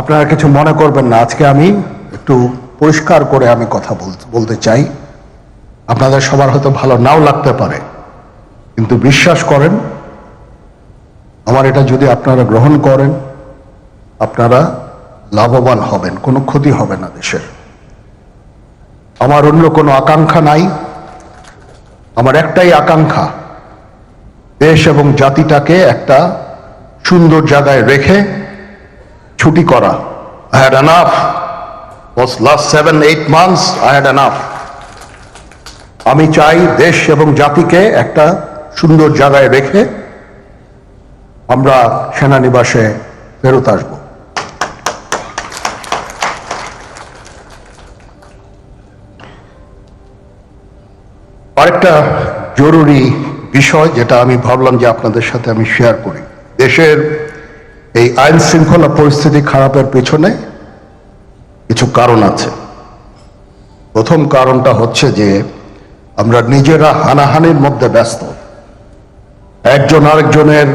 আপনারা কিছু মনে করবেন না, আজকে আমি একটু পরিষ্কার করে আমি কথা বলতে চাই। আপনাদের সবার হয়তো ভালো নাও লাগতে পারে, কিন্তু বিশ্বাস করেন, আমার এটা যদি আপনারা গ্রহণ করেন, আপনারা লাভবান হবেন, কোনো ক্ষতি হবে না দেশের। আমার অন্য কোনো আকাঙ্ক্ষা নাই, আমার একটাই আকাঙ্ক্ষা, দেশ এবং জাতিটাকে একটা সুন্দর জায়গায় রেখে ছুটি করা। I had enough. Was last 7-8 months I had enough. আমি চাই দেশ এবং জাতিকে একটা সুন্দর জায়গায় রেখে আমরা সেনানিবাসে ফেরত আসব। আরেকটা জরুরি বিষয় যেটা আমি ভাবলাম যে আপনাদের সাথে আমি শেয়ার করি। দেশের এই আইন শৃঙ্খলা পরিস্থিতি খারাপের পেছনে কিছু কারণ আছে। প্রথম কারণটা হচ্ছে যে আমরা নিজেরা হানাহানির মধ্যে ব্যস্ত, একজন আরেকজনের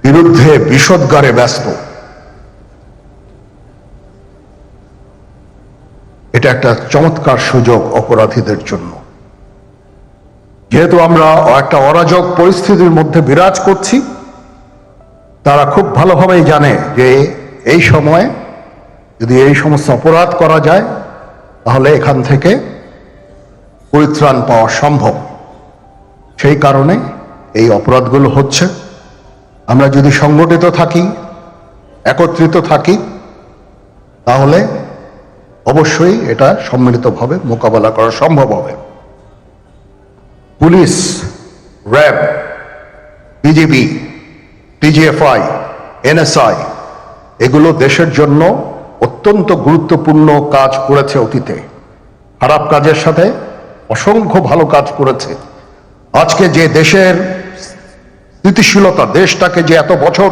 বিরুদ্ধে বিষোদ্গারে ব্যস্ত। এটা একটা চমৎকার সুযোগ অপরাধীদের জন্য। যেহেতু আমরা একটা অরাজক পরিস্থিতির মধ্যে বিরাজ করছি, তারা খুব ভালোভাবেই জানে যে এই সময়ে যদি এই সমস্ত অপরাধ করা যায় তাহলে এখান থেকে পরিত্রাণ পাওয়া সম্ভব। সেই কারণে এই অপরাধগুলো হচ্ছে। আমরা যদি সংগঠিত থাকি, একত্রিত থাকি, তাহলে অবশ্যই এটা সম্মিলিতভাবে মোকাবেলা করা সম্ভব হবে। Police, RAB, BGB, TGFI, NSI এগুলো দেশের জন্য অত্যন্ত গুরুত্বপূর্ণ কাজ করেছে অতীতে। খারাপ কাজের সাথে অসংখ্য ভালো কাজ করেছে। আজকে যে দেশের স্থিতিশীলতা, দেশটাকে যে এত বছর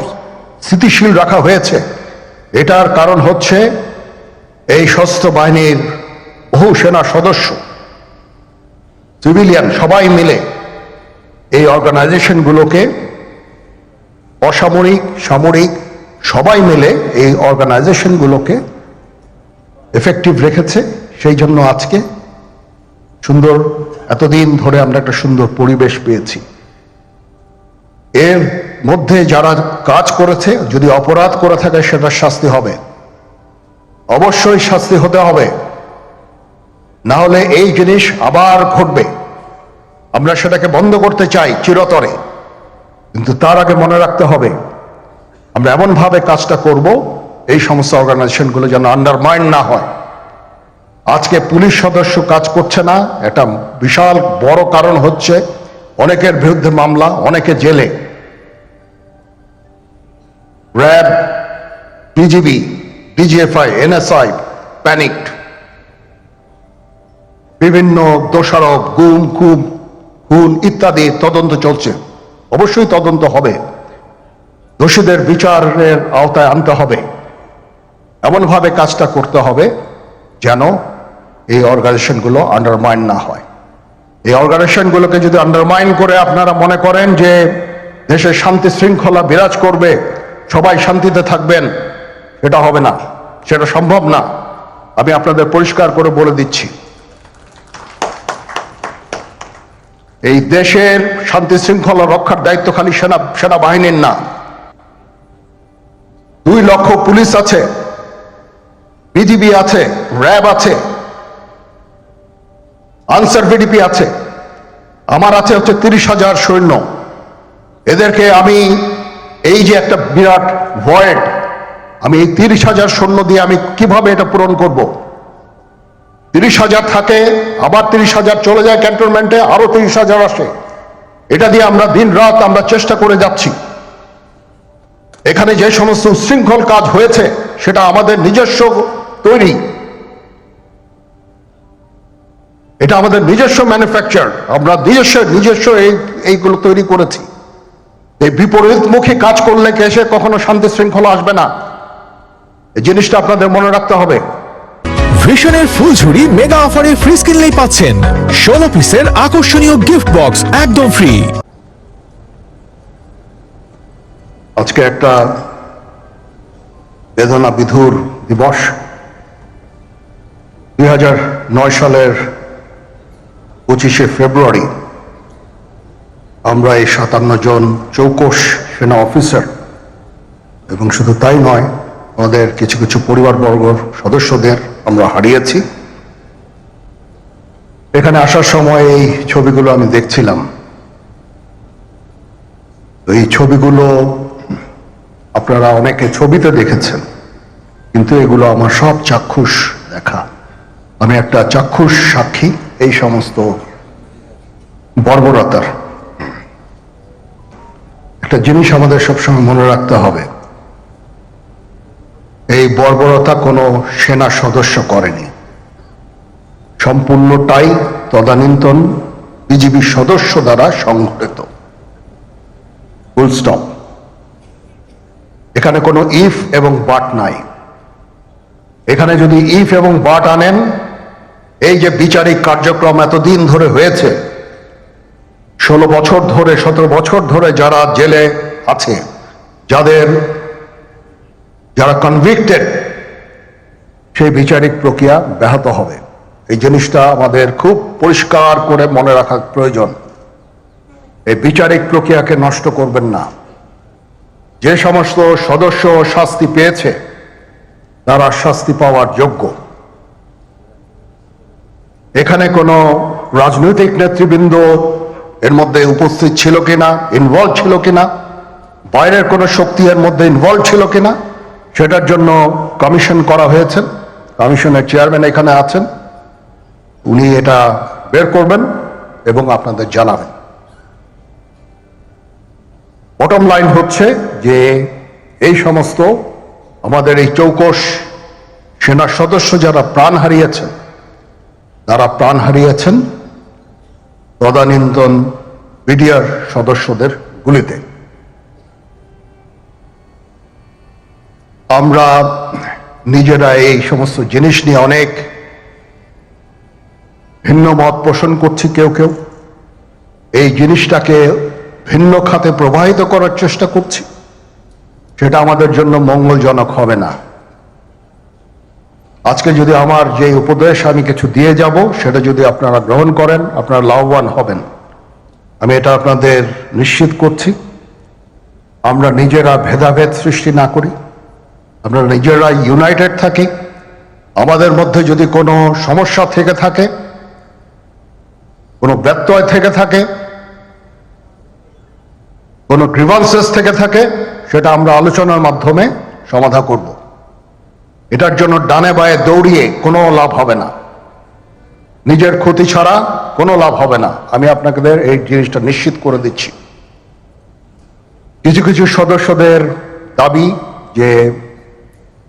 স্থিতিশীল রাখা হয়েছে, এটার কারণ হচ্ছে এই সশস্ত্র বাহিনীর বহু সেনা সদস্য, সিভিলিয়ান সবাই মিলে এই অর্গানাইজেশনগুলোকে, অসামরিক সামরিক সবাই মিলে এই অর্গানাইজেশনগুলোকে এফেক্টিভ রেখেছে। সেই জন্য আজকে সুন্দর, এতদিন ধরে আমরা একটা সুন্দর পরিবেশ পেয়েছি। এর মধ্যে যারা কাজ করেছে, যদি অপরাধ করে থাকে সেটার শাস্তি হবে, অবশ্যই শাস্তি হতে হবে, না হলে এই জিনিস আবার ঘটবে। আমরা সেটাকে বন্ধ করতে চাই চিরতরে, কিন্তু তার আগে মনে রাখতে হবে আমরা এমনভাবে কাজটা করব এই সমস্ত অর্গানাইজেশনগুলো যেন আন্ডারমাইন না হয়। আজকে পুলিশ সদস্য কাজ করছে না, এটা বিশাল বড় কারণ হচ্ছে অনেকের বিরুদ্ধে মামলা, অনেকে জেলে। RAB, BGB, DGFI, NSI panicked. বিভিন্ন দোষারোপ, গুম খুন ইত্যাদি তদন্ত চলছে। অবশ্যই তদন্ত হবে, দোষীদের বিচারের আওতায় আনতে হবে। এমনভাবে কাজটা করতে হবে যেন এই অর্গানাইজেশনগুলো আন্ডারমাইন না হয়। এই অর্গানাইজেশনগুলোকে যদি আন্ডারমাইন করে আপনারা মনে করেন যে দেশের শান্তি শৃঙ্খলা বিরাজ করবে, সবাই শান্তিতে থাকবেন, সেটা হবে না, সেটা সম্ভব না। আমি আপনাদের পরিষ্কার করে বলে দিচ্ছি, এই দেশের শান্তি শৃঙ্খলা রক্ষার দায়িত্ব খালি সেনাবাহিনীর না। 2 লক্ষ পুলিশ আছে, বিজিবি আছে, র্যাব আছে, আনসার ভিডিপি আছে, আমার আছে হচ্ছে 30,000 সৈন্য। এদেরকে আমি এই যে একটা বিরাট ভয়েড, আমি এই 30,000 সৈন্য দিয়ে আমি কিভাবে এটা পূরণ করব? 30,000 থাকে, আবার 30,000 চলে যায় ক্যান্টনমেন্টে, আরো 30,000 আসে। এটা দিয়ে আমরা দিন রাত আমরা চেষ্টা করে যাচ্ছি। এখানে যে সমস্ত উচ্ছৃঙ্খল কাজ হয়েছে সেটা আমাদের নিজস্ব তৈরি, এটা আমাদের নিজস্ব ম্যানুফ্যাকচার, আমরা নিজস্ব এইগুলো তৈরি করেছি। এই বিপরীতমুখী কাজ করলে কেসে কখনো শান্তি শৃঙ্খলা আসবে না, এই জিনিসটা আপনাদের মনে রাখতে হবে। ভিশনের ফুলঝুরি মেগা অফারে ফ্রি কিনলেই পাচ্ছেন 16 পিসের আকর্ষণীয় গিফট বক্স একদম ফ্রি। আজকে একটা বেদনা বিধুর দিবস 2009 সালের 25শে ফেব্রুয়ারি আমরা এই 57 জন চৌকস সেনা অফিসার এবং শুধু তাই নয়, আমাদের কিছু কিছু পরিবারবর্গর সদস্যদের আমরা হারিয়েছি। এখানে আসার সময় এই ছবিগুলো আমি দেখছিলাম। এই ছবিগুলো আপনারা অনেকে ছবিতে দেখেছেন, কিন্তু এগুলো আমার সব চাক্ষুষ দেখা। আমি একটা চাক্ষুষ সাক্ষী এই সমস্ত বর্বরতার। একটা জিনিস আমাদের সবসময় মনে রাখতে হবে, এই বর্বরতা কোনো সেনা সদস্য করেনি, সম্পূর্ণটাই তদানীন্তন বিজিবি সদস্য দ্বারা সংঘটিত। Full stop. এখানে কোনো ইফ এবং বাট নাই। এখানে যদি ইফ এবং বাট আনেন, এই যে বিচারিক কার্যক্রম এতদিন ধরে হয়েছে, 16 বছর ধরে 17 বছর ধরে যারা জেলে আছে, যারা কনভিক্টেড, সেই বিচারিক প্রক্রিয়া ব্যাহত হবে। এই জিনিসটা আমাদের খুব পরিষ্কার করে মনে রাখা প্রয়োজন। এই বিচারিক প্রক্রিয়াকে নষ্ট করবেন না। যে সমস্ত সদস্য শাস্তি পেয়েছে তারা শাস্তি পাওয়ার যোগ্য। এখানে কোনো রাজনৈতিক নেতৃবৃন্দ এর মধ্যে উপস্থিত ছিল কিনা, ইনভলভ ছিল কিনা, বাইরের কোনো শক্তি এর মধ্যে ইনভলভ ছিল কিনা, সেটার জন্য কমিশন করা হয়েছে। কমিশনের চেয়ারম্যান এখানে আছেন, উনি এটা বের করবেন এবং আপনাদের জানাবেন। বটম লাইন হচ্ছে যে এই সমস্ত আমাদের এই চৌকস সেনা সদস্য যারা প্রাণ হারিয়েছেন, তারা প্রাণ হারিয়েছেন তদানীন্তন বিডিআর সদস্যদের গুলিতে। আমরা নিজেরা এই সমস্ত জিনিস নিয়ে অনেক ভিন্ন মত পোষণ করছি। কেউ কেউ এই জিনিসটাকে ভিন্ন খাতে প্রবাহিত করার চেষ্টা করছি। সেটা আমাদের জন্য মঙ্গলজনক হবে না। আজকে যদি আমার যে উপদেশ আমি কিছু দিয়ে যাব, সেটা যদি আপনারা গ্রহণ করেন, আপনারা লাভবান হবেন, আমি এটা আপনাদের নিশ্চিত করছি। আমরা নিজেরা ভেদাভেদ সৃষ্টি না করি, আমরা নিজেরা ইউনাইটেড থাকি। আমাদের মধ্যে যদি কোনো সমস্যা থেকে থাকে, কোনো ব্যত্যয় থেকে থাকে, কোনো গ্রিভান্সেস থেকে থাকে, সেটা আমরা আলোচনার মাধ্যমে সমাধান করব। এটার জন্য ডানে বায়ে দৌড়িয়ে কোনো লাভ হবে না, নিজের ক্ষতি ছাড়া কোনো লাভ হবে না। আমি আপনাদের এই জিনিসটা নিশ্চিত করে দিচ্ছি। কিছু কিছু সদস্যদের দাবি যে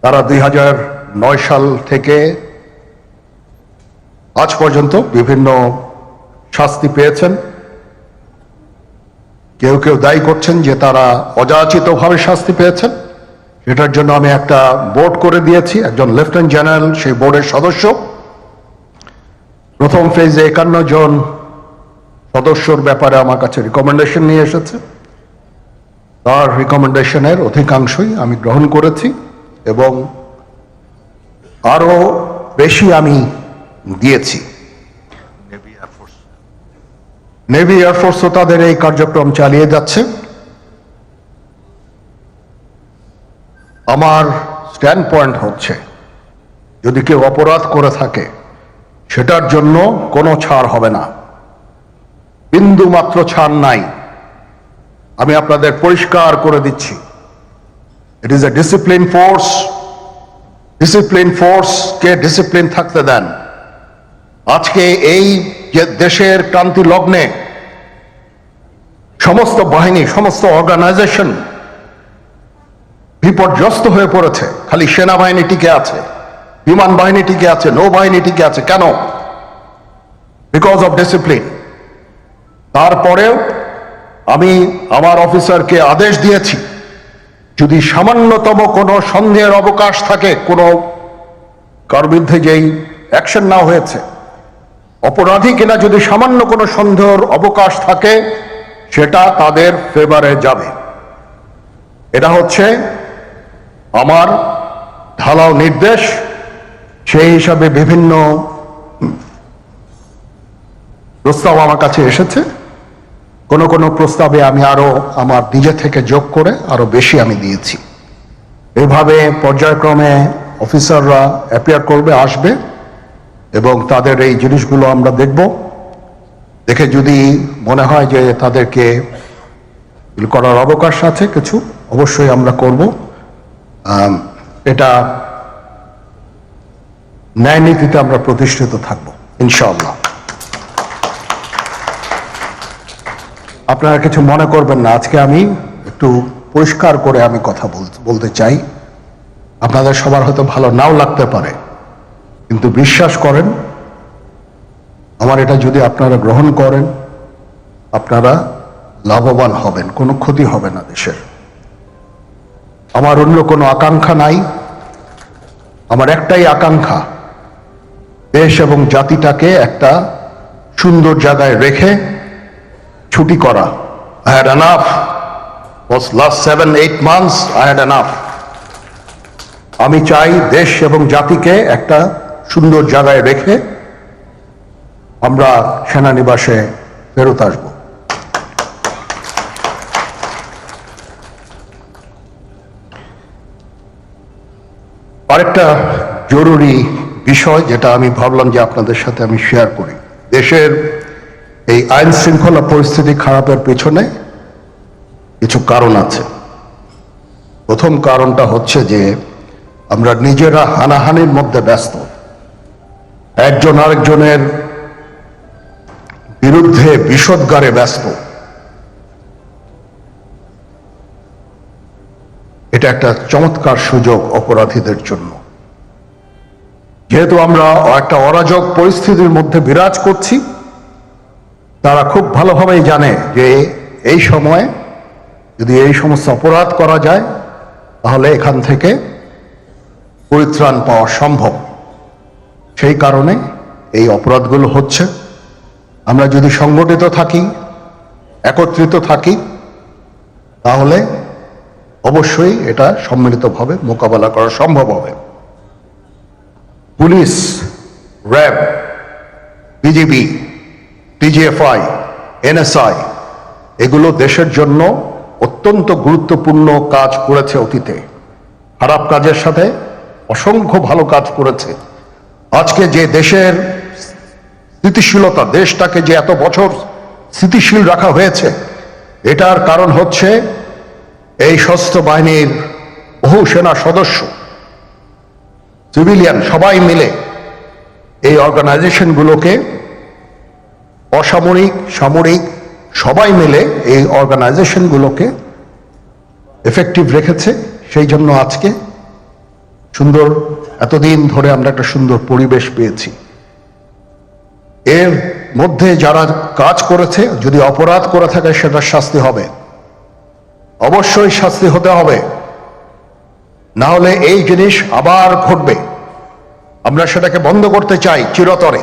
তারা 2009 সাল থেকে আজ পর্যন্ত বিভিন্ন শাস্তি পেয়েছেন। কেউ কেউ দায়ী করছেন যে তারা অযাচিতভাবে শাস্তি পেয়েছেন। এটার জন্য আমি একটা বোর্ড করে দিয়েছি, একজন লেফটেন্যান্ট জেনারেল সেই বোর্ডের সদস্য। প্রথম ফেজে 51 জন সদস্যর ব্যাপারে আমার কাছে রিকমেন্ডেশন নিয়ে এসেছে। তার রিকমেন্ডেশনের অধিকাংশই আমি গ্রহণ করেছি এবং আরো বেশি আমি দিয়েছি। নেভি এয়ারফোর্সও তাদের এই কার্যক্রম চালিয়ে যাচ্ছে। আমার স্ট্যান্ড পয়েন্ট হচ্ছে, যদি কেউ অপরাধ করে থাকে সেটার জন্য কোনো ছাড় হবে না, বিন্দু মাত্র ছাড় নাই। আমি আপনাদের পরিষ্কার করে দিচ্ছি, it is a discipline force. Discipline ফোর্সকে ডিসিপ্লিন থাকতে দেন। আজকে এই যে দেশের ক্রান্তি লগ্নে সমস্ত বাহিনী, সমস্ত অর্গানাইজেশন বিপর্যস্ত হয়ে পড়েছে। খালি সেনাবাহিনী টিকে আছে, বিমান বাহিনী টিকে আছে, নৌবাহিনী টিকে আছে। কেন? Because of discipline. তারপরেও আমি আমার অফিসারকে আদেশ দিয়েছি, যদি সামান্যতম কোনো সন্দেহের অবকাশ থাকে, কোনো কার বিরুদ্ধে যেই অ্যাকশন না হয়েছে, অপরাধী কিনা যদি সামান্য কোনো সন্দেহের অবকাশ থাকে, সেটা তাদের ফেভারে যাবে। এটা হচ্ছে আমার ঢালাও নির্দেশ, সেই হিসাবে বিভিন্ন প্রস্তাব আমার কাছে এসেছে। কোন কোন প্রস্তাবে আমি আরো আমার নিজে থেকে যোগ করে আরো বেশি আমি দিয়েছি। এভাবে পর্যায়ক্রমে অফিসাররা অ্যাপিয়ার করবে, আসবে, এবং তাদের এই জিনিসগুলো আমরা দেখব। দেখে যদি মনে হয় যে তাদেরকে করার অবকাশ আছে কিছু, অবশ্যই আমরা করব। এটা ন্যায় নীতিতে আমরা প্রতিষ্ঠিত থাকব ইনশাআল্লাহ। আপনারা কিছু মনে করবেন না, আজকে আমি একটু পরিষ্কার করে আমি কথা বলতে চাই। আপনাদের সবার হয়তো ভালো নাও লাগতে পারে, কিন্তু বিশ্বাস করেন, আমার এটা যদি আপনারা গ্রহণ করেন, আপনারা লাভবান হবেন, কোনো ক্ষতি হবে না দেশের। আমার অন্য কোনো আকাঙ্ক্ষা নাই। আমার একটাই আকাঙ্ক্ষা, দেশ এবং জাতিটাকে একটা সুন্দর জায়গায় রেখে ছুটি করা। I had enough. Was last 7-8 months I had enough. আমি চাই দেশ এবং জাতিকে একটা সুন্দর জায়গায় রেখে আমরা সেনানিবাসে ফেরত আসব। আরেকটা জরুরি বিষয় যেটা আমি ভাবলাম যে আপনাদের সাথে আমি শেয়ার করি। দেশের এই আইন শৃঙ্খলা পরিস্থিতি খারাপের পেছনে কিছু কারণ আছে। প্রথম কারণটা হচ্ছে যে আমরা নিজেরা হানাহানির মধ্যে ব্যস্ত, একজন আরেকজনের বিরুদ্ধে বিষোদ্গারে ব্যস্ত। এটা একটা চমৎকার সুযোগ অপরাধীদের জন্য। যেহেতু আমরা একটা অরাজক পরিস্থিতির মধ্যে বিরাজ করছি, তারা খুব ভালোভাবেই জানে যে এই সময়ে যদি এই সমস্ত অপরাধ করা যায় তাহলে এখান থেকে পরিত্রাণ পাওয়া সম্ভব। সেই কারণে এই অপরাধগুলো হচ্ছে। আমরা যদি সংগঠিত থাকি, একত্রিত থাকি, তাহলে অবশ্যই এটা সম্মিলিতভাবে মোকাবেলা করা সম্ভব হবে। Police, RAB, BGB, DGFI, NSI এগুলো দেশের জন্য অত্যন্ত গুরুত্বপূর্ণ কাজ করেছে অতীতে। খারাপ কাজের সাথে অসংখ্য ভালো কাজ করেছে। আজকে যে দেশের স্থিতিশীলতা, দেশটাকে যে এত বছর স্থিতিশীল রাখা হয়েছে, এটার কারণ হচ্ছে এই সশস্ত্র বাহিনীর বহু সেনা সদস্য, সিভিলিয়ান সবাই মিলে এই অর্গানাইজেশনগুলোকে, অসামরিক, সামরিক সবাই মিলে এই অর্গানাইজেশনগুলোকে এফেক্টিভ রেখেছে। সেই জন্য আজকে সুন্দর, এতদিন ধরে আমরা একটা সুন্দর পরিবেশ পেয়েছি। এর মধ্যে যারা কাজ করেছে, যদি অপরাধ করে থাকে সেটার শাস্তি হবে, অবশ্যই শাস্তি হতে হবে, না হলে এই জিনিস আবার ঘটবে। আমরা সেটাকে বন্ধ করতে চাই চিরতরে,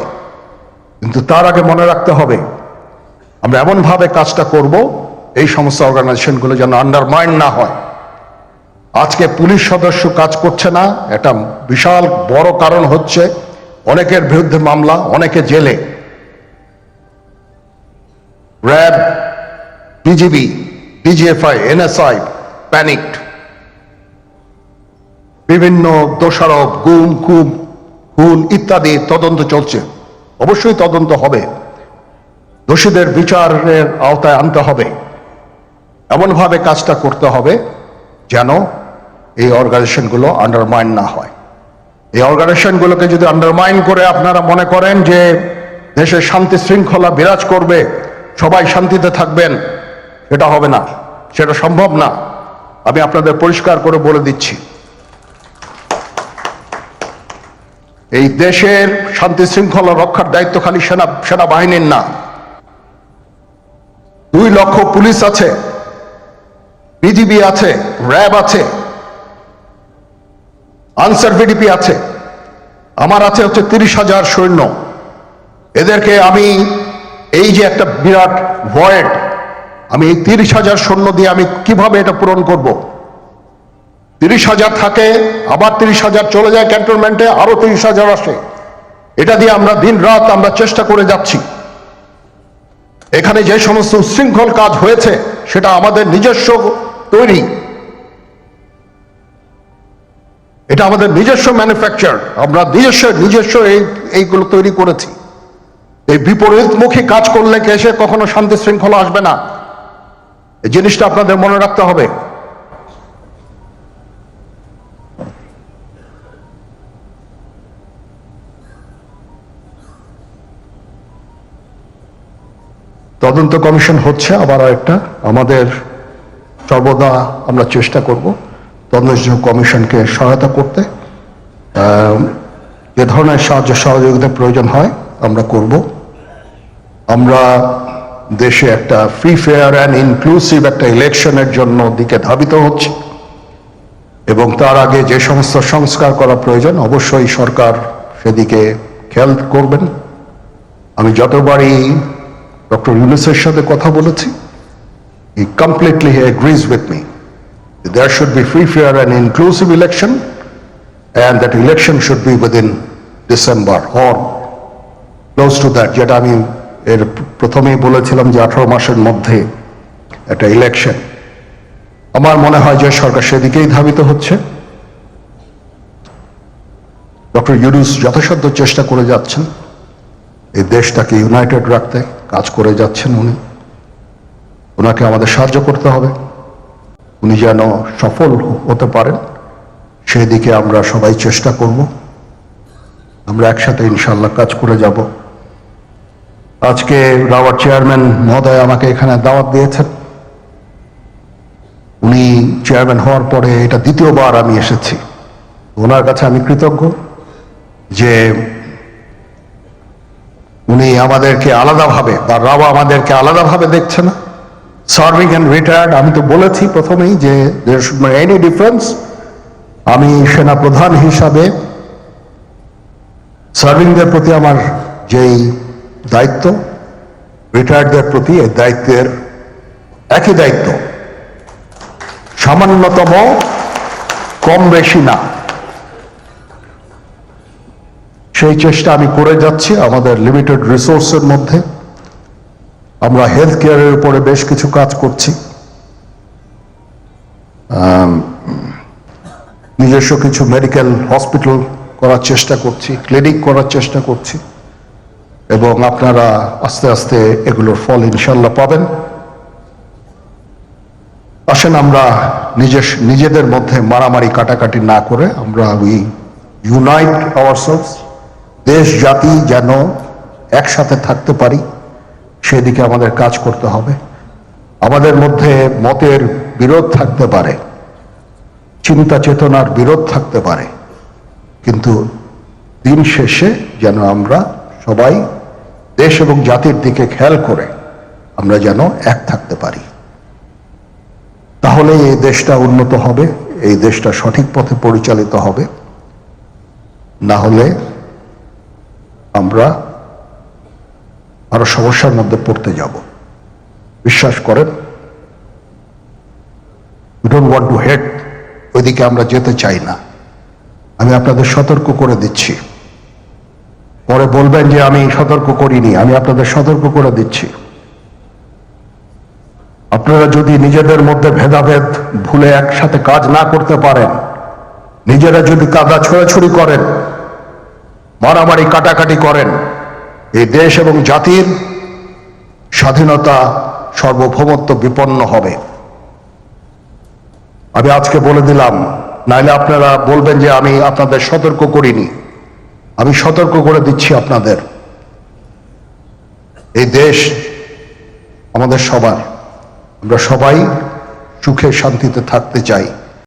কিন্তু তার আগে মনে রাখতে হবে আমরা এমনভাবে কাজটা করব এই সমস্ত অর্গানাইজেশনগুলো যেন আন্ডারমাইন না হয়। আজকে পুলিশ সদস্য কাজ করছে না, এটা বিশাল বড় কারণ হচ্ছে অনেকের বিরুদ্ধে মামলা, অনেকে জেলে। RAB, BGB, DGFI, NSI panicked. বিভিন্ন দোষারোপ, গুম, খুন ইত্যাদি তদন্ত চলছে। অবশ্যই তদন্ত হবে, দোষীদের বিচারের আওতায় আনতে হবে। এমনভাবে কাজটা করতে হবে যেন এই অর্গানাইজেশনগুলো আন্ডারমাইন না হয়। এই অর্গানাইজেশনগুলোকে যদি আন্ডারমাইন করে আপনারা মনে করেন যে দেশে শান্তি শৃঙ্খলা বিরাজ করবে, সবাই শান্তিতে থাকবেন, সেটা হবে না, সেটা সম্ভব না। আমি আপনাদের পরিষ্কার করে বলে দিচ্ছি, এই দেশের শান্তি শৃঙ্খলা রক্ষার দায়িত্ব খালি সেনাবাহিনীর না। 2 লক্ষ পুলিশ আছে, বিজিবি আছে, র্যাব আছে, আনসার ভিডিপি আছে, আমার আছে হচ্ছে 30,000 সৈন্য। এদেরকে আমি এই যে একটা বিরাট ভয়েড, আমি এই 30,000 সৈন্য দিয়ে আমি কিভাবে এটা পূরণ করব? 30,000 থাকে, আবার 30,000 চলে যায় ক্যান্টনমেন্টে, আরো 30,000 আসে। এটা দিয়ে আমরা দিন রাত আমরা চেষ্টা করে যাচ্ছি। এখানে যে সমস্ত উচ্ছৃঙ্খল কাজ হয়েছে সেটা আমাদের নিজস্ব তৈরি, এটা আমাদের নিজস্ব ম্যানুফ্যাকচার, আমরা নিজস্ব এইগুলো তৈরি করেছি। এই বিপরীতমুখী কাজ করলে এসে কখনো শান্তি শৃঙ্খলা আসবে না, এই জিনিসটা আপনাদের মনে রাখতে হবে। তদন্ত কমিশন হচ্ছে, আবার একটা আমাদের সর্বদা আমরা চেষ্টা করব তদন্ত কমিশনকে সহায়তা করতে। যে ধরনের সাহায্য সহযোগিতা প্রয়োজন হয় আমরা করব। আমরা দেশে একটা ফ্রি ফেয়ার অ্যান্ড ইনক্লুসিভ একটা ইলেকশনের জন্য দিকে ধাবিত হচ্ছে, এবং তার আগে যে সমস্ত সংস্কার করা প্রয়োজন অবশ্যই সরকার সেদিকে খেয়াল করবেন। আমি যতবারই ডক্টর ইউনূসের সাথে কথা বলেছি, he completely agrees with me. There should be free, fair and inclusive election, and that election should be within December or close to that. যেটা আমি এর প্রথমেই বলেছিলাম যে 18 মাসের মধ্যে একটা ইলেকশন। আমার মনে হয় যে সরকার সেদিকেই ধাবিত হচ্ছে। ডক্টর ইউনূস যথাসাধ্য চেষ্টা করে যাচ্ছেন এই দেশটাকে ইউনাইটেড রাখতে, কাজ করে যাচ্ছেন উনি। ওনাকে আমাদের সাহায্য করতে হবে, উনি যেন সফল হতে পারেন সেদিকে আমরা সবাই চেষ্টা করব। আমরা একসাথে ইনশাআল্লাহ কাজ করে যাব। আজকে রাওয়ার চেয়ারম্যান মহোদয় আমাকে এখানে দাওয়াত দিয়েছেন। উনি চেয়ারম্যান হওয়ার পরে এটা দ্বিতীয়বার আমি এসেছি। ওনার কাছে আমি কৃতজ্ঞ যে উনি আমাদেরকে আলাদাভাবে, বা রাওয়া আমাদেরকে আলাদাভাবে দেখছে না। সার্ভিং অ্যান্ড রিটায়ার্ড, আমি তো বলেছি প্রথমেই যে there should be any difference. আমি সেনা প্রধান হিসাবে সার্ভিংদের প্রতি আমার যেই দায়িত্ব, রিটায়ার্ডদের প্রতি এই দায়িত্বের একই দায়িত্ব, সামান্যতম কম বেশি না। সেই চেষ্টা আমি করে যাচ্ছি আমাদের লিমিটেড রিসোর্সের মধ্যে। আমরা হেলথ কেয়ারের উপরে বেশ কিছু কাজ করছি, নিজস্ব কিছু মেডিকেল হসপিটাল করার চেষ্টা করছি, ক্লিনিক করার চেষ্টা করছি, এবং আপনারা আস্তে আস্তে এগুলোর ফল ইনশাল্লাহ পাবেন। আসেন আমরা নিজেদের মধ্যে মারামারি কাটাকাটি না করে আমরা উই ইউনাইট আওয়ারসেলভস, দেশ জাতি যেন একসাথে থাকতে পারি সেদিকে আমাদের কাজ করতে হবে। আমাদের মধ্যে মতের বিরোধ থাকতে পারে, চিন্তা চেতনার বিরোধ থাকতে পারে, কিন্তু দিন শেষে যেন আমরা সবাই দেশ এবং জাতির দিকে খেয়াল করে আমরা যেন এক থাকতে পারি। তাহলে এই দেশটা উন্নত হবে, এই দেশটা সঠিক পথে পরিচালিত হবে। না হলে আমরা আরো সমস্যার মধ্যে পড়তে যাব। বিশ্বাস করেন, we don't want to head, ওইদিকে আমরা যেতে চাই না। আমি আপনাদের সতর্ক করে দিচ্ছি, পরে বলবেন যে আমি সতর্ক করিনি, আমি আপনাদের সতর্ক করে দিচ্ছি। আপনারা যদি নিজেদের মধ্যে ভেদাভেদ ভুলে একসাথে কাজ না করতে পারেন, নিজেরা যদি কাদা ছোড়াছুড়ি করেন, মারামারি কাটাকাটি করেন, এই দেশ এবং জাতির স্বাধীনতা সার্বভৌমত্ব বিপন্ন হবে। আমি আজকে বলে দিলাম, নাইলে আপনারা বলবেন যে আমি আপনাদের সতর্ক করিনি। আমি সতর্ক করে দিচ্ছি আপনাদের। এই দেশ আমাদের সবার, আমরা সবাই সুখে শান্তিতে থাকতে চাই।